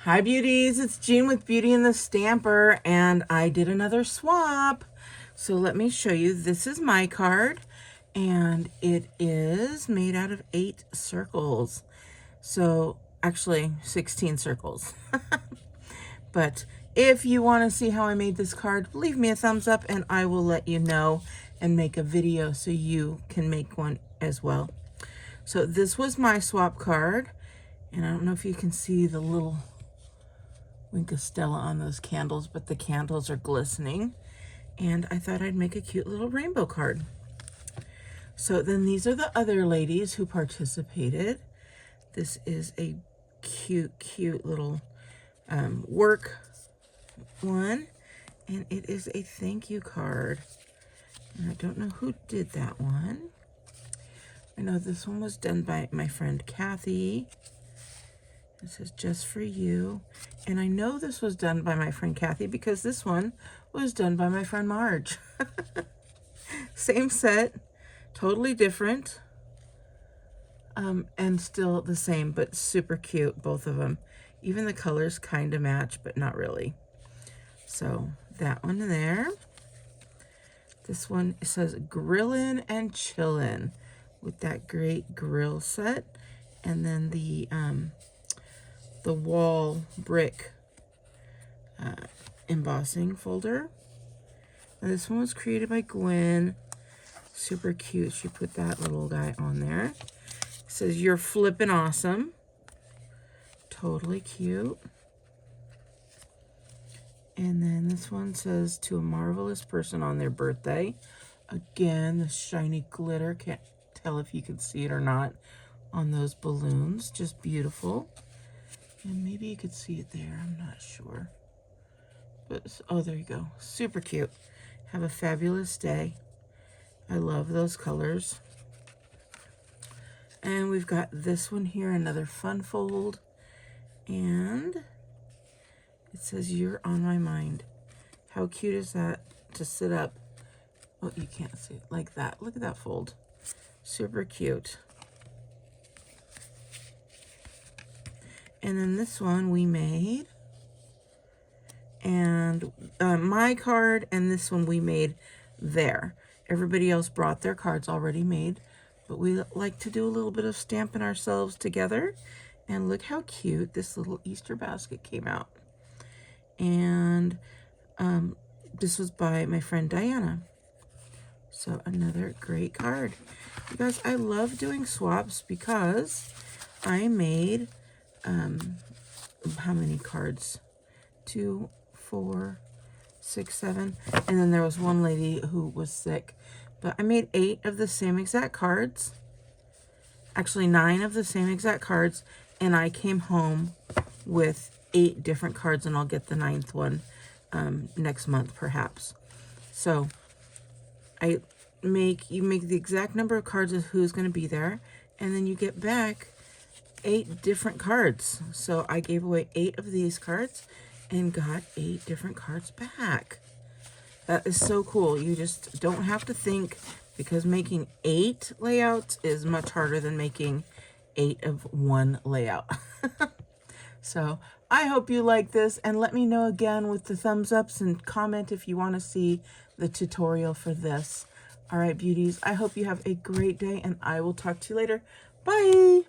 Hi beauties, it's Jean with Beauty and the Stamper, and I did another swap. So let me show you. This is my card, and it is made out of 8 circles. So actually 16 circles. But if you want to see how I made this card, leave me a thumbs up and I will let you know and make a video so you can make one as well. So this was my swap card, and I don't know if you can see the little Wink of Stella on those candles, but the candles are glistening, and I thought I'd make a cute little rainbow card. So then these are the other ladies who participated. This is a cute little work one, and it is a thank you card. And I don't know who did that one. I know this one was done by my friend Kathy. It says just for you. And I know this was done by my friend Kathy because this one was done by my friend Marge. Same set, totally different, and still the same, but super cute, both of them. Even the colors kind of match, but not really. So that one there. This one, it says grillin' and chillin' with that great grill set. And then the wall brick embossing folder. And this one was created by Gwen. Super cute. She put that little guy on there. It says, you're flippin' awesome. Totally cute. And then this one says, to a marvelous person on their birthday. Again, the shiny glitter. Can't tell if you can see it or not on those balloons. Just beautiful. And maybe you could see it there. I'm not sure. But, oh, there you go. Super cute. Have a fabulous day. I love those colors. And we've got this one here, another fun fold. And it says, you're on my mind. How cute is that to sit up? Oh, you can't see it like that. Look at that fold. Super cute. And then this one we made. And my card and this one we made there. Everybody else brought their cards already made. But we like to do a little bit of stamping ourselves together. And look how cute this little Easter basket came out. And this was by my friend Diana. So another great card. You guys, I love doing swaps because I made, how many cards? 2, 4, 6, 7. And then there was one lady who was sick. But I made 8 of the same exact cards. Actually, 9 of the same exact cards. And I came home with 8 different cards, and I'll get the 9th one next month, perhaps. So you make the exact number of cards of who's going to be there, and then you get back 8 different cards. So I gave away 8 of these cards and got 8 different cards back. That is so cool. You just don't have to think, because making 8 layouts is much harder than making 8 of one layout. So I hope you like this, and let me know again with the thumbs ups and comment if you want to see the tutorial for this. All right, beauties, I hope you have a great day, and I will talk to you later. Bye.